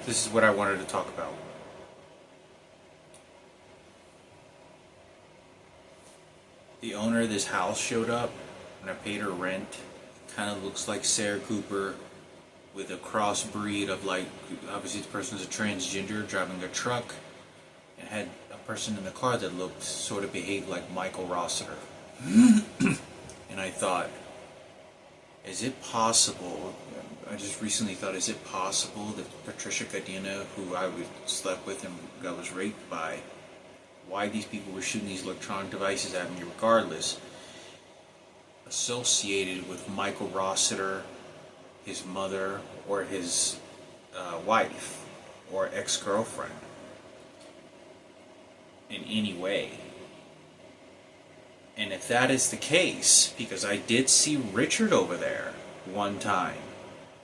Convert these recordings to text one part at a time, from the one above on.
This is what I wanted to talk about. The owner of this house showed up, and I paid her rent. Kind of looks like Sarah Cooper with a crossbreed of, like, obviously the person's a transgender driving a truck, and had a person in the car that looked, sort of behaved like Michael Rossiter. And I thought, is it possible? I just recently thought, is it possible that Patricia Cadena, who I slept with and I was raped by, why these people were shooting these electronic devices at me regardless, associated with Michael Rossiter, his mother, or his wife, or ex-girlfriend, in any way? And if that is the case, because I did see Richard over there one time,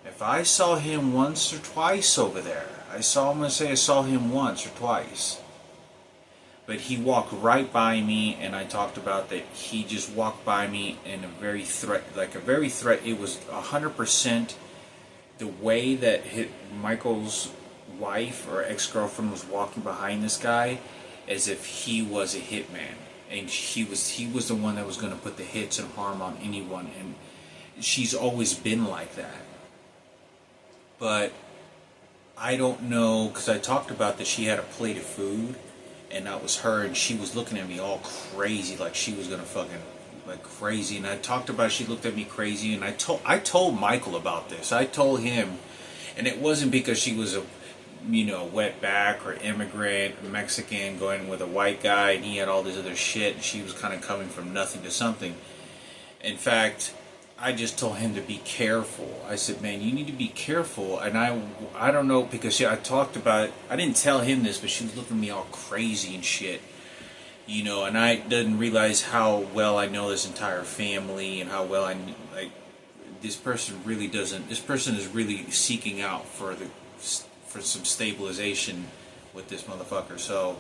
if I saw him once or twice over there, I saw him once or twice, but he walked right by me, and I talked about that he just walked by me in a very it was 100% the way that Michael's wife or ex-girlfriend was walking behind this guy, as if he was a hitman. And he was the one that was going to put the hits and harm on anyone, and she's always been like that. But I don't know, because I talked about that she had a plate of food, and that was her, and she was looking at me all crazy, like she was going to fucking, like, crazy. And I talked about she looked at me crazy, and I told Michael about this. I told him, and it wasn't because she was a wetback or immigrant, Mexican, going with a white guy, and he had all this other shit, and she was kind of coming from nothing to something. In fact, I just told him to be careful. I said, man, you need to be careful. And I don't know, because I talked about it. I didn't tell him this, but she was looking at me all crazy and shit. And I didn't realize how well I know this entire family, and how well this person is really seeking out for some stabilization with this motherfucker. So,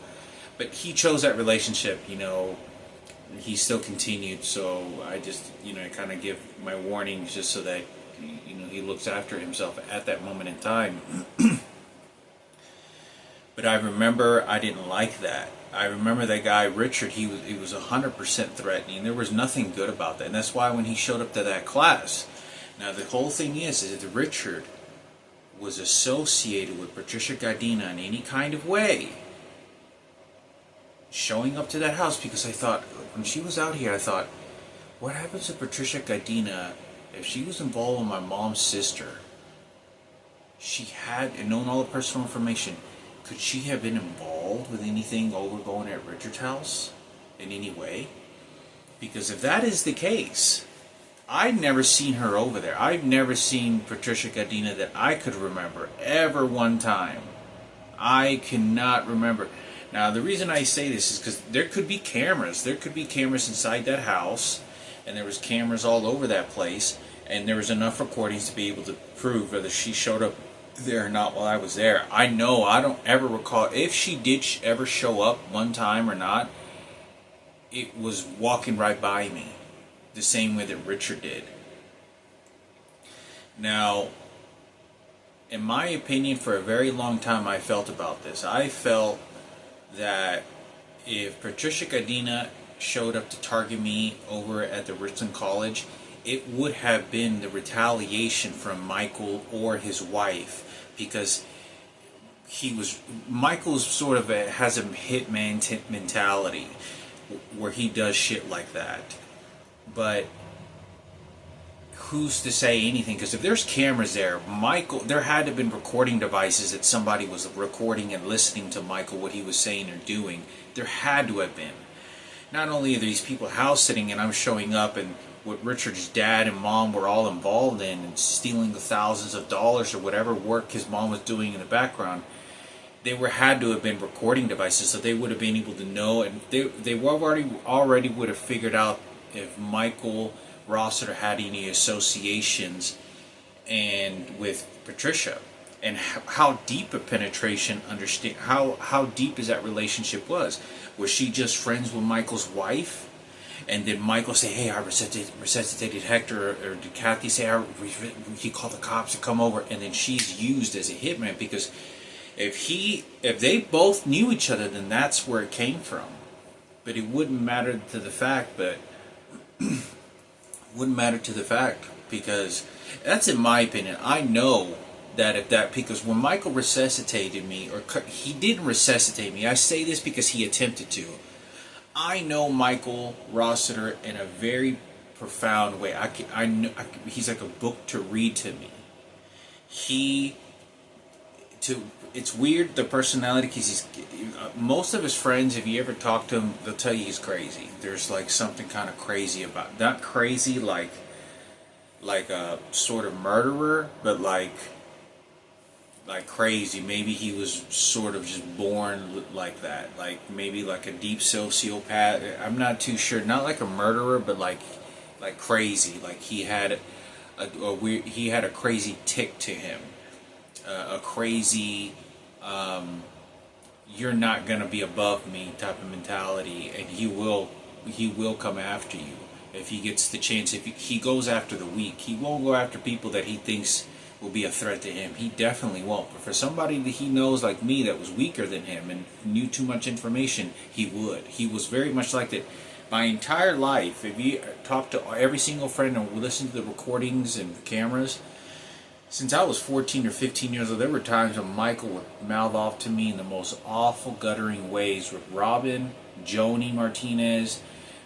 but he chose that relationship, he still continued. So I just, I kind of give my warnings just so that, he looks after himself at that moment in time. But I remember I didn't like that. I remember that guy Richard, he was 100% threatening. There was nothing good about that. And that's why when he showed up to that class, now the whole thing is that Richard was associated with Patricia Cadena in any kind of way, showing up to that house, because I thought, when she was out here, I thought, what happens to Patricia Cadena if she was involved with my mom's sister? She had known all the personal information. Could she have been involved with anything going at Richard's house in any way? Because if that is the case, I've never seen her over there. I've never seen Patricia Cadena that I could remember ever one time. I cannot remember. Now, the reason I say this is because there could be cameras. There could be cameras inside that house, and there was cameras all over that place, and there was enough recordings to be able to prove whether she showed up there or not while I was there. I don't ever recall if she did ever show up one time or not. It was walking right by me, the same way that Richard did. Now, in my opinion, for a very long time I felt about this. I felt that if Patricia Cadena showed up to target me over at the Richland College, it would have been the retaliation from Michael or his wife, because Michael's sort of has a hitman mentality where he does shit like that. But who's to say anything? Because if there's cameras there, there had to have been recording devices that somebody was recording and listening to Michael, what he was saying or doing. There had to have been. Not only are these people house sitting and I'm showing up, and what Richard's dad and mom were all involved in, and stealing the thousands of dollars or whatever work his mom was doing in the background, had to have been recording devices, so they would have been able to know, and they already would have figured out if Michael Rossiter had any associations and with Patricia, and how deep a penetration, how deep is that relationship was. Was she just friends with Michael's wife? And did Michael say, hey, I resuscitated Hector, or did Kathy say, he called the cops to come over, and then she's used as a hitman? Because If they both knew each other, then that's where it came from. But it wouldn't matter to the fact, because that's in my opinion. I know that because when Michael resuscitated me, or he didn't resuscitate me, I say this because he attempted to. I know Michael Rossiter in a very profound way. He's like a book to read to me. It's weird, the personality, because most of his friends, if you ever talk to him, they'll tell you he's crazy. There's like something kind of crazy about, not crazy like a sort of murderer, but like crazy. Maybe he was sort of just born like that, like maybe like a deep sociopath. I'm not too sure. Not like a murderer, but like crazy. Like he had a crazy tick to him, a crazy you're not gonna be above me type of mentality, and he will come after you if he gets the chance. If he goes after the weak, he won't go after people that he thinks will be a threat to him. He definitely won't. But for somebody that he knows like me that was weaker than him and knew too much information, he would. He was very much like that. My entire life, if you talk to every single friend and listen to the recordings and cameras, since I was 14 or 15 years old, there were times when Michael would mouth off to me in the most awful, guttering ways. With Robin, Joni Martinez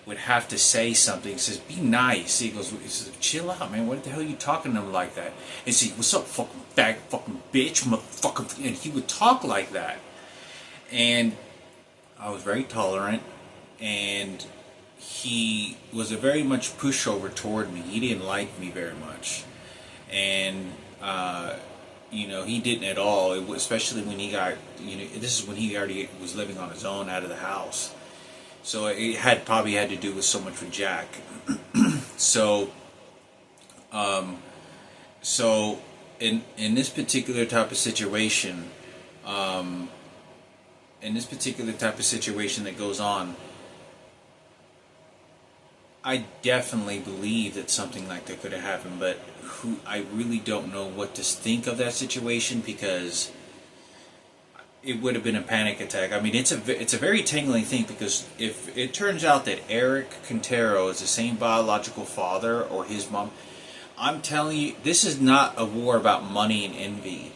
would have to say something. He says, "Be nice." He says, "Chill out, man. What the hell are you talking to him like that?" And he says, "What's up, fucking fag, fucking bitch, motherfucker?" And he would talk like that. And I was very tolerant, and he was a very much pushover toward me. He didn't like me very much, and he didn't at all. Especially when he got, this is when he already was living on his own out of the house. So it probably had to do with so much with Jack. So in this particular type of situation, that goes on, I definitely believe that something like that could have happened, but I really don't know what to think of that situation, because it would have been a panic attack. I mean, it's a very tangling thing, because if it turns out that Eric Quintero is the same biological father or his mom, I'm telling you, this is not a war about money and envy.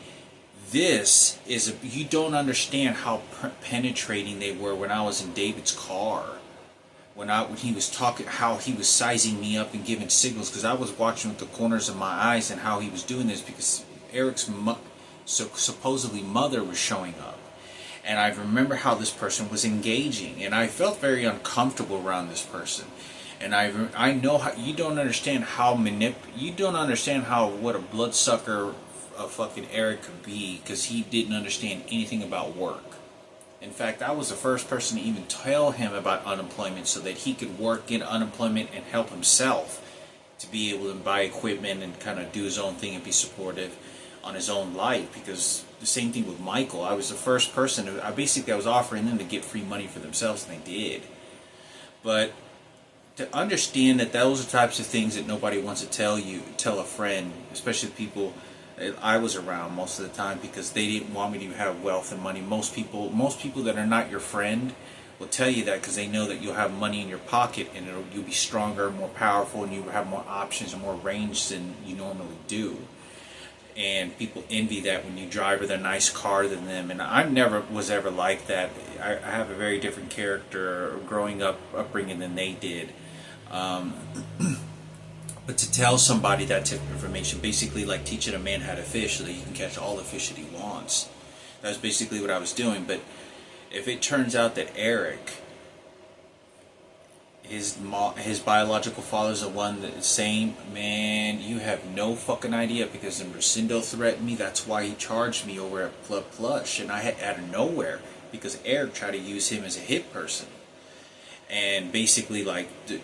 This is you don't understand how penetrating they were when I was in David's car. When he was talking, how he was sizing me up and giving signals, because I was watching with the corners of my eyes, and how he was doing this because Eric's supposedly mother was showing up. And I remember how this person was engaging, and I felt very uncomfortable around this person. And I know how you don't understand what a bloodsucker a fucking Eric could be, because he didn't understand anything about work. In fact, I was the first person to even tell him about unemployment, so that he could work, get unemployment, and help himself to be able to buy equipment and kind of do his own thing and be supportive on his own life. Because the same thing with Michael, I was the first person I was offering them to get free money for themselves, and they did. But to understand that those are types of things that nobody wants to tell a friend, especially people I was around most of the time, because they didn't want me to have wealth and money. Most people that are not your friend will tell you that, because they know that you'll have money in your pocket, and you'll be stronger, more powerful, and you have more options and more range than you normally do. And people envy that when you drive with a nice car than them. And I never was ever like that. I have a very different character upbringing than they did. But to tell somebody that type of information, basically like teaching a man how to fish so that he can catch all the fish that he wants. That's basically what I was doing. But if it turns out that Eric, his biological father is the one that is saying, man, you have no fucking idea, because when Rosendo threatened me, that's why he charged me over at Club Plush, and I had out of nowhere, because Eric tried to use him as a hit person. And basically, like, the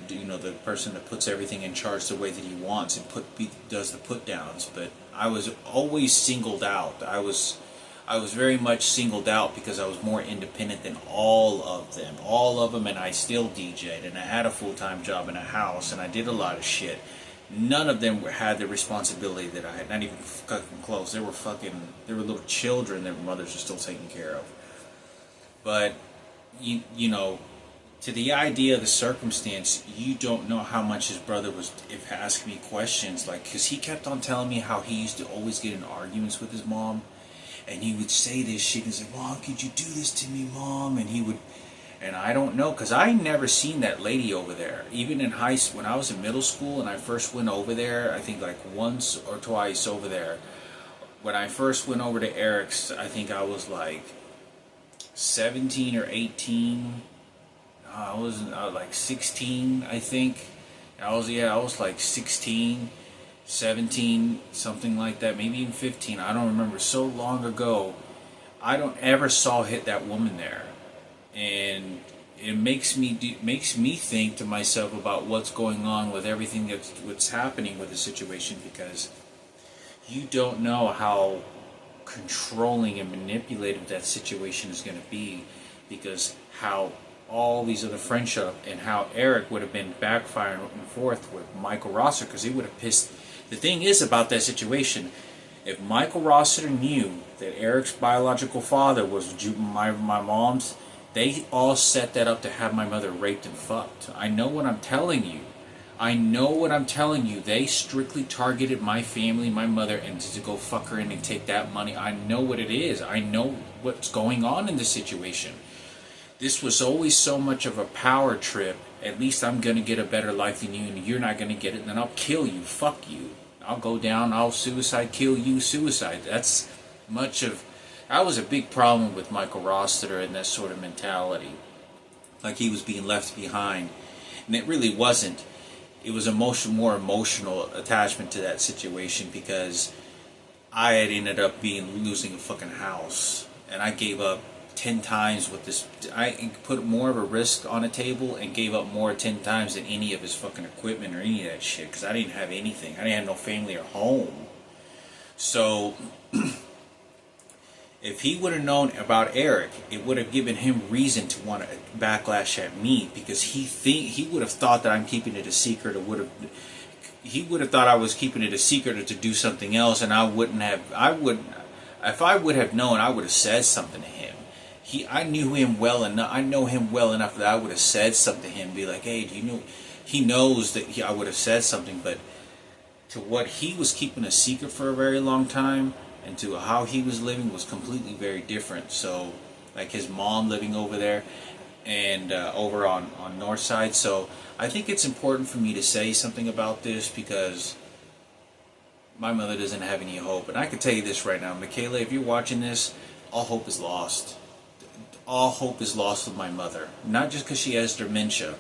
person that puts everything in charge the way that he wants, and does the put downs. But I was always singled out. I was very much singled out, because I was more independent than all of them, and I still DJ'd, and I had a full-time job in a house, and I did a lot of shit. none of them had the responsibility that I had. Not even fucking close. They were little children their mothers were still taking care of. But you know, to the idea of the circumstance, you don't know how much his brother was asking me questions, like, because he kept on telling me how he used to always get in arguments with his mom, and he would say this shit, and he's like, "Mom, could you do this to me, Mom?" And I don't know, because I never seen that lady over there. Even in high school, when I was in middle school and I first went over there, I think like once or twice over there. When I first went over to Eric's, I think I was like 17 or 18. I was like 16, I think. I was like 16, 17, something like that, maybe even 15. I don't remember. So long ago, I don't ever saw that woman there, and it makes me think to myself about what's going on with everything what's happening with the situation, because you don't know how controlling and manipulative that situation is going to be, because how all these other friendships and how Eric would have been backfiring and forth with Michael Rossiter, because he would have pissed. The thing is about that situation, if Michael Rossiter knew that Eric's biological father was my mom's, they all set that up to have my mother raped and fucked. I know what I'm telling you. They strictly targeted my family, my mother, and to go fuck her in and take that money. I know what it is. I know what's going on in this situation. This was always so much of a power trip. At least I'm going to get a better life than you, and you're not going to get it. Then I'll kill you. Fuck you. I'll go down. I'll suicide. Kill you. Suicide. That was a big problem with Michael Rossiter and that sort of mentality. Like he was being left behind. And it really wasn't. It was more emotional attachment to that situation, because I had ended up losing a fucking house. And I gave up 10 times with this. I put more of a risk on a table and gave up more 10 times than any of his fucking equipment or any of that shit, because I didn't have anything. I didn't have no family or home. So if he would have known about Eric, it would have given him reason to want to backlash at me, because he would have thought that I'm keeping it a secret, or he would have thought I was keeping it a secret or to do something else, and if I would have known, I would have said something to him. I knew him well enough. I know him well enough that I would have said something to him, be like, "Hey, do you know?" He knows that I would have said something, but to what he was keeping a secret for a very long time, and to how he was living, was completely very different. So, like his mom living over there, and over on North Side. So I think it's important for me to say something about this, because my mother doesn't have any hope. And I can tell you this right now, Michaela, if you're watching this, all hope is lost. All hope is lost with my mother. Not just because she has dementia.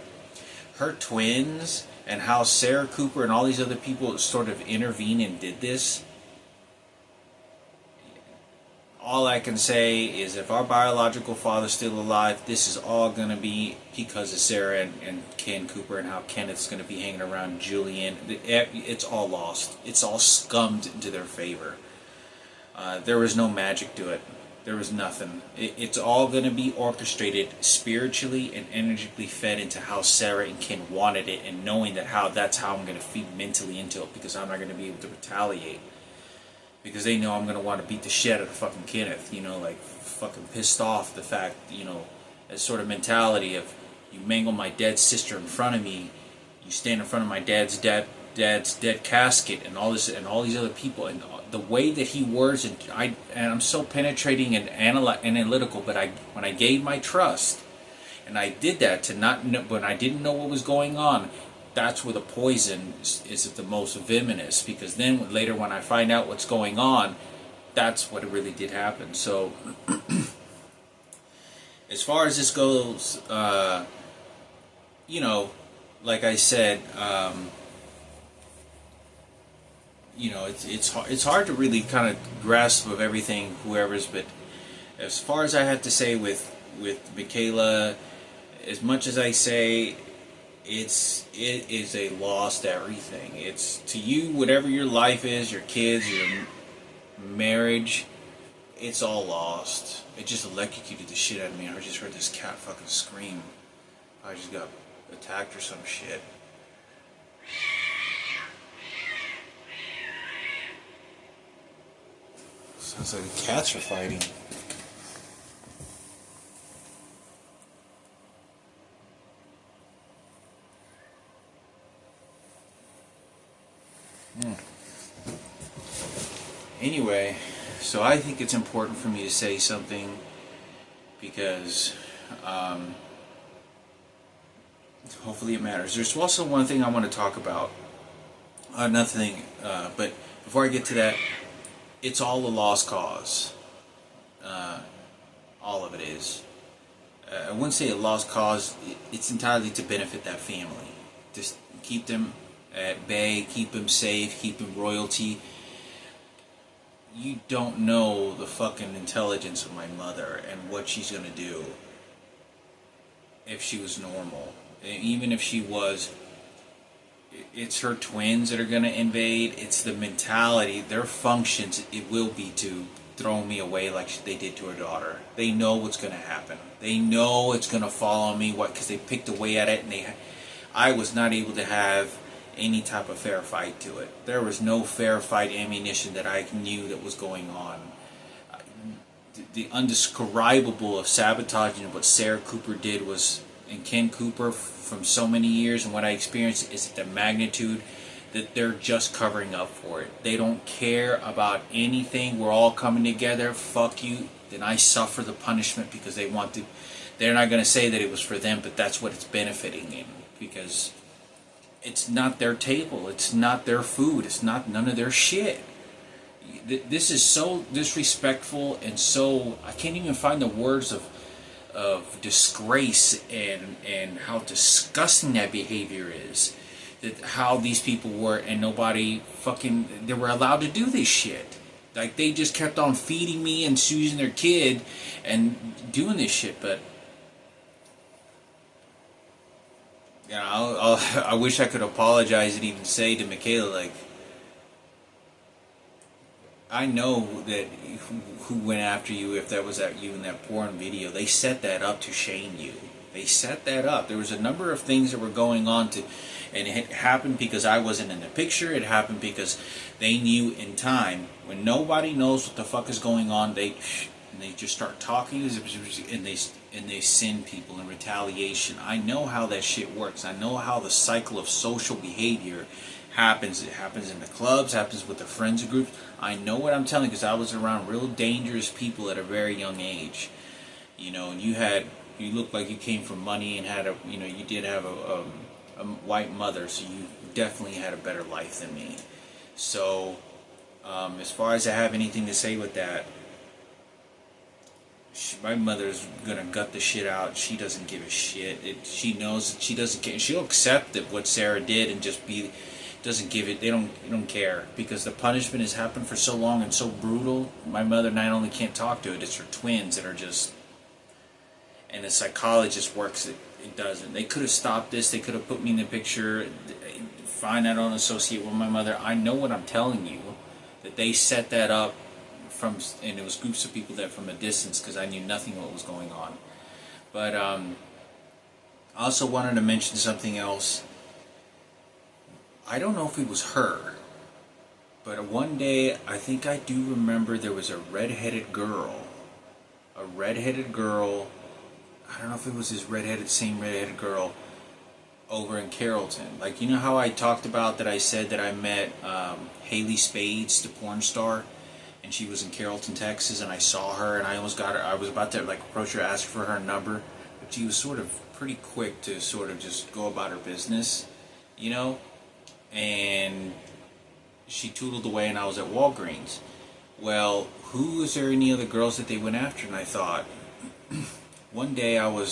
Her twins, and how Sarah Cooper and all these other people sort of intervened and did this. All I can say is, if our biological father's still alive, this is all going to be because of Sarah and Ken Cooper, and how Kenneth's going to be hanging around Julian. It's all lost. It's all scummed into their favor. There was no magic to it. There was nothing. It's all going to be orchestrated spiritually and energetically fed into how Sarah and Ken wanted it, and knowing that's how I'm going to feed mentally into it, because I'm not going to be able to retaliate. Because they know I'm going to want to beat the shit out of fucking Kenneth, like fucking pissed off the fact, that sort of mentality of, you mangle my dead sister in front of me, you stand in front of my dad's dead casket, and all this, and all these other people, and the way that he words, and I'm so penetrating and analytical, but when I gave my trust, and I did that to not know, when I didn't know what was going on, that's where the poison is the most venomous, because then later when I find out what's going on, that's what really did happen. So as far as this goes, like I said, it's hard to really kind of grasp of everything, whoever's, but as far as I have to say with Michaela, as much as I say, it is a lost everything. It's, to you, whatever your life is, your kids, your marriage, it's all lost. It just electrocuted the shit out of me. I just heard this cat fucking scream. I just got attacked or some shit. Sounds like the cats are fighting. Anyway, so I think it's important for me to say something because hopefully it matters. There's also one thing I want to talk about. Another thing, but before I get to that, it's all a lost cause. All of it is. I wouldn't say a lost cause. It's entirely to benefit that family. Just keep them at bay, keep them safe, keep them royalty. You don't know the fucking intelligence of my mother and what she's gonna do if she was normal. Even if she was, it's her twins that are gonna invade. It's the mentality, their functions. It will be to throw me away like they did to her daughter. They know what's gonna happen. They know it's gonna fall on me. What? Because they picked away at it, and I was not able to have any type of fair fight to it. There was no fair fight ammunition that I knew that was going on. The undescribable of sabotaging what Sarah Cooper did was, and Ken Cooper from so many years, and what I experienced is the magnitude that they're just covering up for it. They don't care about anything. We're all coming together. Fuck you. Then I suffer the punishment because they want to. They're not going to say that it was for them, but that's what it's benefiting in, because it's not their table. It's not their food. It's not none of their shit. This is so disrespectful and so, I can't even find the words of disgrace and how disgusting that behavior is. That how these people were, and nobody fucking, they were allowed to do this shit. Like, they just kept on feeding me and choosing their kid and doing this shit. But you know, I wish I could apologize and even say to Michaela, like, I know that who went after you, if that was at you in that porn video. They set that up to shame you. They set that up. There was a number of things that were going on and it happened because I wasn't in the picture. It happened because they knew in time. When nobody knows what the fuck is going on, they just start talking and they send people in retaliation. I know how that shit works. I know how the cycle of social behavior happens. It happens in the clubs, happens with the friends groups. I know what I'm telling you because I was around real dangerous people at a very young age. You know, and you looked like you came from money and had you did have a white mother, so you definitely had a better life than me. So, as far as I have anything to say with that, my mother's gonna gut the shit out. She doesn't give a shit. She knows that she doesn't care. She'll accept that what Sarah did and just doesn't give it. They don't care because the punishment has happened for so long and so brutal. My mother not only can't talk to it, it's her twins that are just. And the psychologist works it. It doesn't. They could have stopped this. They could have put me in the picture. Fine, I don't associate with my mother. I know what I'm telling you. That they set that up and it was groups of people that from a distance because I knew nothing what was going on. But I also wanted to mention something else. I don't know if it was her, but one day I think I do remember there was a redheaded girl. A redheaded girl. I don't know if it was this same redheaded girl over in Carrollton. Like, you know how I talked about that I said that I met Haley Spades, the porn star, and she was in Carrollton, Texas, and I saw her and I almost got her. I was about to like approach her, ask for her number, but she was sort of pretty quick to sort of just go about her business, you know, and she tootled away and I was at Walgreens. Well, who is there any other girls that they went after? And I thought, one day I don't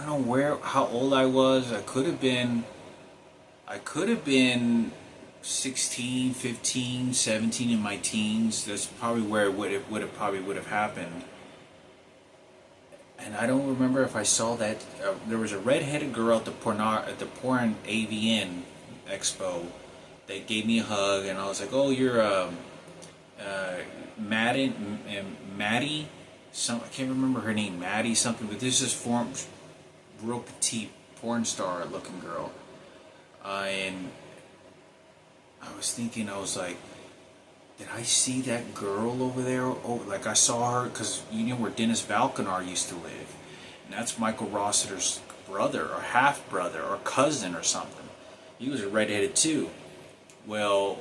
know how old I was. I could have been 16, 15, 17 in my teens. That's probably where it would have happened. And I don't remember if I saw that. There was a redheaded girl at the porn AVN Expo that gave me a hug, and I was like, "Oh, you're Maddie." I can't remember her name, Maddie something, but this is real petite porn star looking girl, and I was thinking, I was like, did I see that girl over there? Oh, like I saw her, because you know where Dennis Valkanar used to live. And that's Michael Rossiter's brother, or half-brother, or cousin, or something. He was a redheaded too. Well,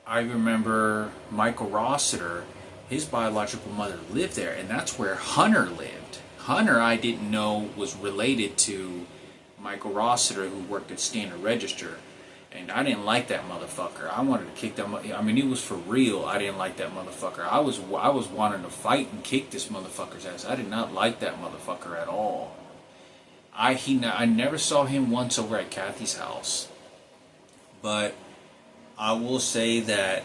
I remember Michael Rossiter, his biological mother lived there, and that's where Hunter lived. Hunter, I didn't know was related to Michael Rossiter, who worked at Standard Register. And I didn't like that motherfucker. I wanted to kick that. I mean, it was for real. I didn't like that motherfucker. I was wanting to fight and kick this motherfucker's ass. I did not like that motherfucker at all. I never saw him once over at Kathy's house, but I will say that,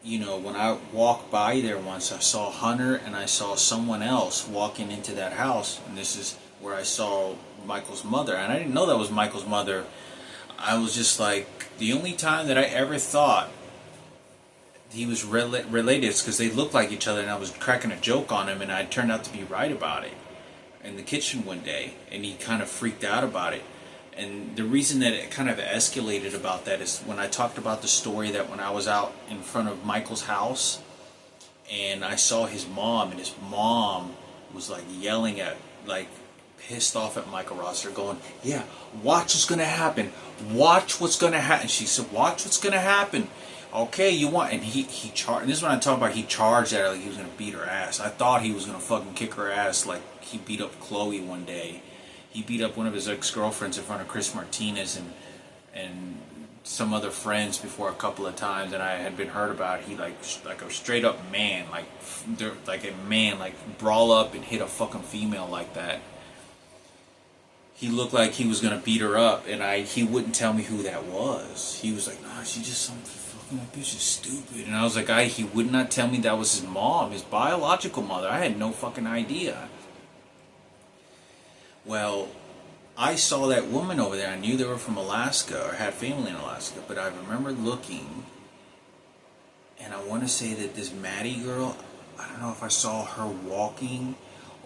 you know, when I walked by there once, I saw Hunter and I saw someone else walking into that house, and this is where I saw Michael's mother, and I didn't know that was Michael's mother. I was just like, the only time that I ever thought he was related is because they looked like each other, and I was cracking a joke on him, and I turned out to be right about it in the kitchen one day, and he kind of freaked out about it. And the reason that it kind of escalated about that is when I talked about the story that when I was out in front of Michael's house, and I saw his mom, and his mom was like yelling at, like, pissed off at Michael Rossiter, going, yeah, watch what's gonna happen, watch what's gonna happen. She said, watch what's gonna happen. Okay, you want, and he charged, and this is what I'm talking about, he charged at her like he was gonna beat her ass. I thought he was gonna fucking kick her ass like he beat up Chloe one day. He beat up one of his ex-girlfriends in front of Chris Martinez and some other friends before a couple of times, and I had been heard about. He like a straight up man, like a man, like brawl up and hit a fucking female like that. He looked like he was gonna beat her up, and he wouldn't tell me who that was. He was like, nah, she just something fucking, that bitch is stupid. And I was like, he would not tell me that was his mom, his biological mother. I had no fucking idea. Well, I saw that woman over there. I knew they were from Alaska or had family in Alaska, but I remember looking, and I want to say that this Maddie girl, I don't know if I saw her walking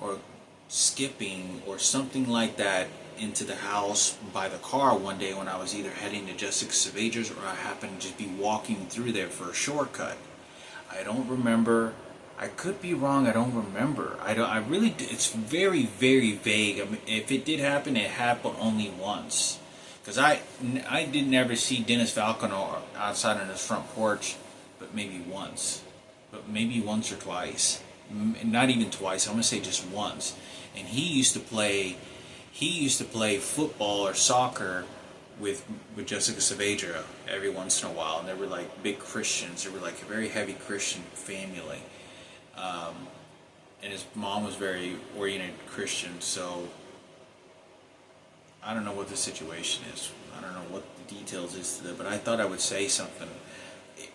or skipping or something like that into the house by the car one day when I was either heading to Jessica Savager's or I happened to just be walking through there for a shortcut. I don't remember. I could be wrong. I don't remember. I really. It's very, very vague. I mean, if it did happen, it happened only once. Because I didn't ever see Dennis Valkanar outside on his front porch, but maybe once. But maybe once or twice. Not even twice. I'm gonna say just once. And he used to play football or soccer with Jessica Savager every once in a while, and they were like big Christians. They were like a very heavy Christian family. And his mom was very oriented Christian, so I don't know what the situation is. I don't know what the details is to that, but I thought I would say something.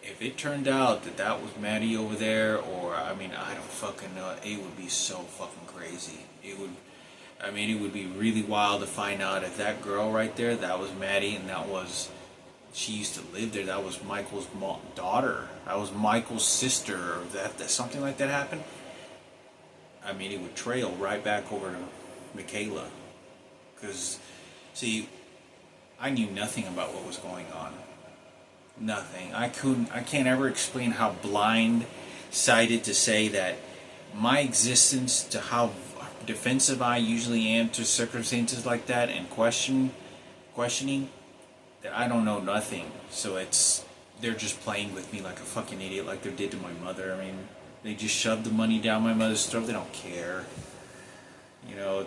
If it turned out that that was Maddie over there, or, I mean, I don't fucking know, it would be so fucking crazy. It would be really wild to find out if that girl right there, that was Maddie, and she used to live there. That was Michael's daughter. That was Michael's sister. Or that something like that happened. I mean, it would trail right back over to Michaela. Because, see, I knew nothing about what was going on. Nothing. I can't ever explain how blind-sided to say that my existence, to how defensive I usually am to circumstances like that, and questioning, that I don't know nothing. So they're just playing with me like a fucking idiot, like they did to my mother. I mean, they just shoved the money down my mother's throat. They don't care. You know,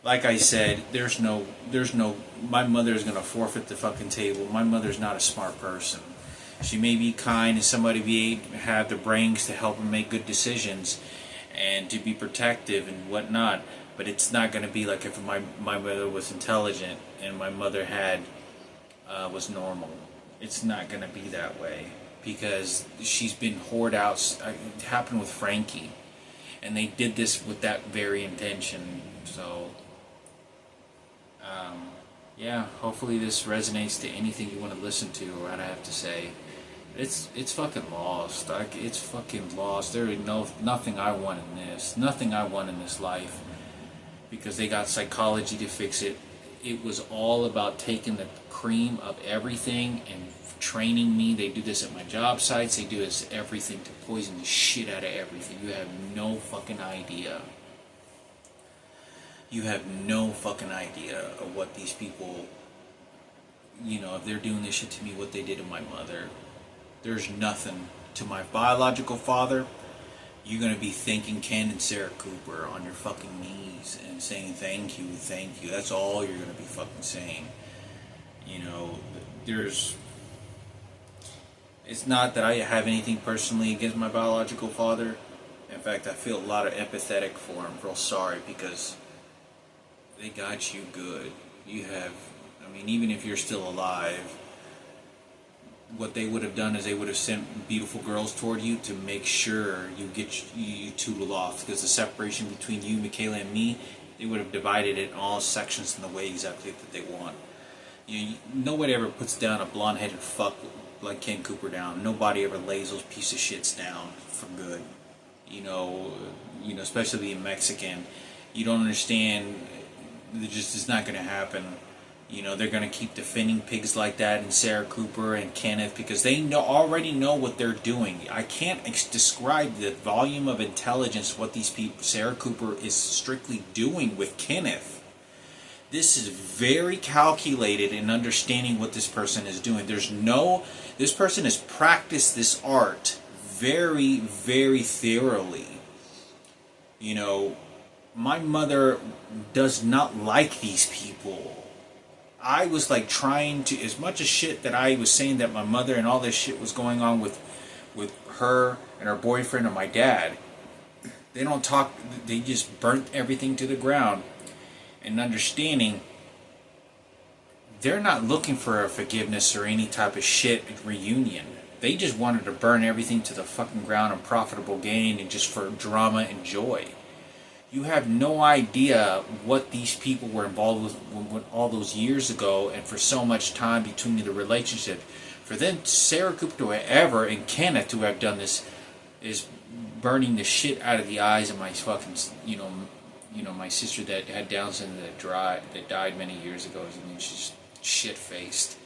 like I said, there's no, my mother is going to forfeit the fucking table. My mother's not a smart person. She may be kind and somebody have the brains to help them make good decisions and to be protective and whatnot, but it's not going to be like if my mother was intelligent and my mother was normal. It's not going to be that way, because she's been whored out. It happened with Frankie, and they did this with that very intention. So yeah, hopefully this resonates to anything you want to listen to or what I have to say. It's fucking lost. It's fucking lost. There is nothing I want in this. Nothing I want in this life, because they got psychology to fix it. it was all about taking the cream of everything and training me. They do this at my job sites. They do this everything to poison the shit out of everything. You have no fucking idea. You have no fucking idea of what these people, if they're doing this shit to me, what they did to my mother. There's nothing. To my biological father, you're going to be thanking Ken and Sarah Cooper on your fucking knees and saying thank you, thank you. That's all you're going to be fucking saying. It's not that I have anything personally against my biological father. In fact, I feel a lot of empathetic for him, real sorry, because they got you good. Even if you're still alive, what they would have done is they would have sent beautiful girls toward you to make sure you two lost, because the separation between you, Michaela, and me, they would have divided it in all sections in the way exactly that they want. Nobody ever puts down a blonde-headed fuck like Ken Cooper down. Nobody ever lays those piece of shits down for good. Especially being Mexican. You don't understand. It's not going to happen. They're going to keep defending pigs like that and Sarah Cooper and Kenneth because they already know what they're doing. I can't describe the volume of intelligence what these people, Sarah Cooper, is strictly doing with Kenneth. This is very calculated in understanding what this person is doing. This person has practiced this art very, very thoroughly. My mother does not like these people. I was like trying to, as much as shit that I was saying that my mother and all this shit was going on with her and her boyfriend and my dad. They don't talk, they just burnt everything to the ground. And understanding, they're not looking for a forgiveness or any type of shit reunion. They just wanted to burn everything to the fucking ground and profitable gain and just for drama and joy. You have no idea what these people were involved with all those years ago and for so much time between the relationship. For them, Sarah Cooper ever and Kenneth to have done this is burning the shit out of the eyes of my fucking, my sister that had Down syndrome that died many years ago. She's shit-faced.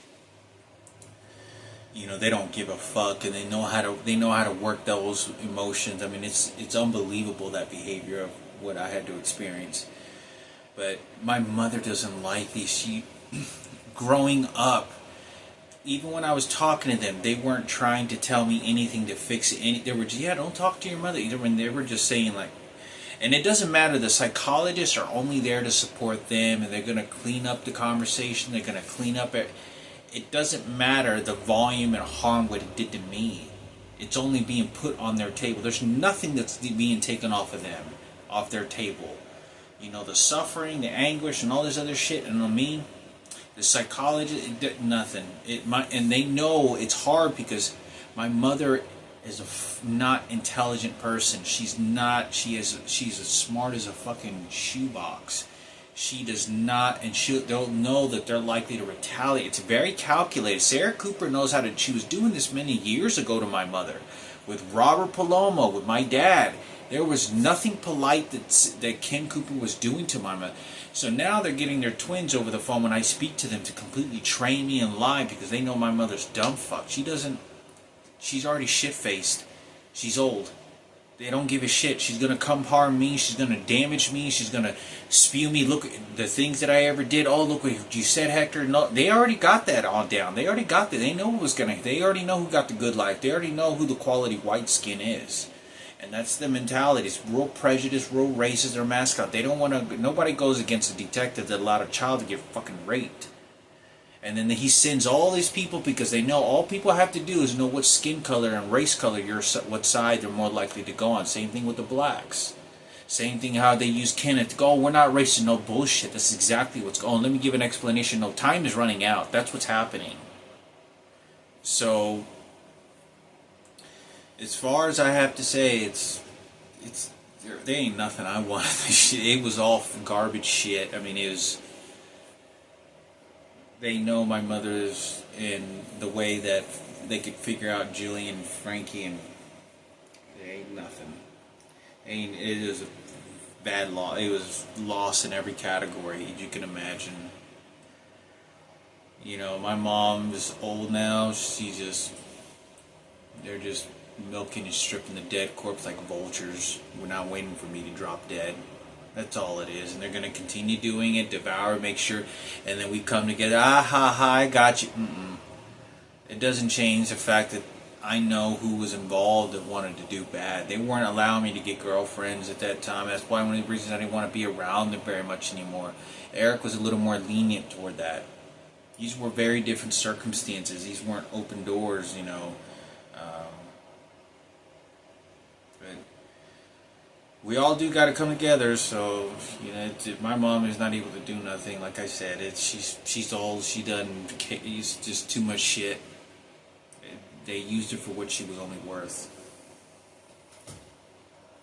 They don't give a fuck, and they know how to work those emotions. It's unbelievable, that behavior of what I had to experience. But my mother doesn't like these. Growing up, even when I was talking to them, they weren't trying to tell me anything to fix it. They were just, don't talk to your mother. Either when they were just saying like, and it doesn't matter. The psychologists are only there to support them, and they're going to clean up the conversation. They're going to clean up it. It doesn't matter the volume and harm what it did to me. It's only being put on their table. There's nothing that's being taken off of them, off their table. The suffering, the anguish, and all this other shit. And the psychology, nothing. And they know it's hard because my mother is a not intelligent person. She's not. She's as smart as a fucking shoebox. She does not, and they'll know that they're likely to retaliate. It's very calculated. Sarah Cooper knows how to. She was doing this many years ago to my mother, with Robert Palomo, with my dad. There was nothing polite that Ken Cooper was doing to my mother. So now they're getting their twins over the phone when I speak to them to completely train me and lie because they know my mother's dumb fuck. She's already shit-faced. She's old. They don't give a shit. She's going to come harm me. She's going to damage me. She's going to spew me. Look, the things that I ever did. Oh, look what you said, Hector. No, they already got that all down. They already got that. They know what was going to. They already know who got the good life. They already know who the quality white skin is. And that's the mentality. It's real prejudice, real racist, their mascot. They don't want to. Nobody goes against a detective that allowed a child to get fucking raped. And then he sends all these people because they know all people have to do is know what skin color and race color what side they're more likely to go on. Same thing with the blacks. Same thing how they use Kenneth to go, oh, we're not racist, no bullshit. That's exactly what's going on. Let me give an explanation. No, time is running out. That's what's happening. So, as far as I have to say, they ain't nothing I wanted. It was all garbage shit. It was. They know my mother's in the way that they could figure out Julie and Frankie, and there ain't nothing. It is a bad loss. It was loss in every category you can imagine. You know, my mom is old now. They're just milking and stripping the dead corpse like vultures. We're not waiting for me to drop dead. That's all it is. And they're going to continue doing it, devour, make sure, and then we come together. Ah, ha, ha, I got you. Mm-mm. It doesn't change the fact that I know who was involved and wanted to do bad. They weren't allowing me to get girlfriends at that time. That's why one of the reasons I didn't want to be around them very much anymore. Eric was a little more lenient toward that. These were very different circumstances. These weren't open doors, you know. But we all do got to come together. So you know, my mom is not able to do nothing. Like I said, she's old. She doesn't. It's just too much shit. They used her for what she was only worth.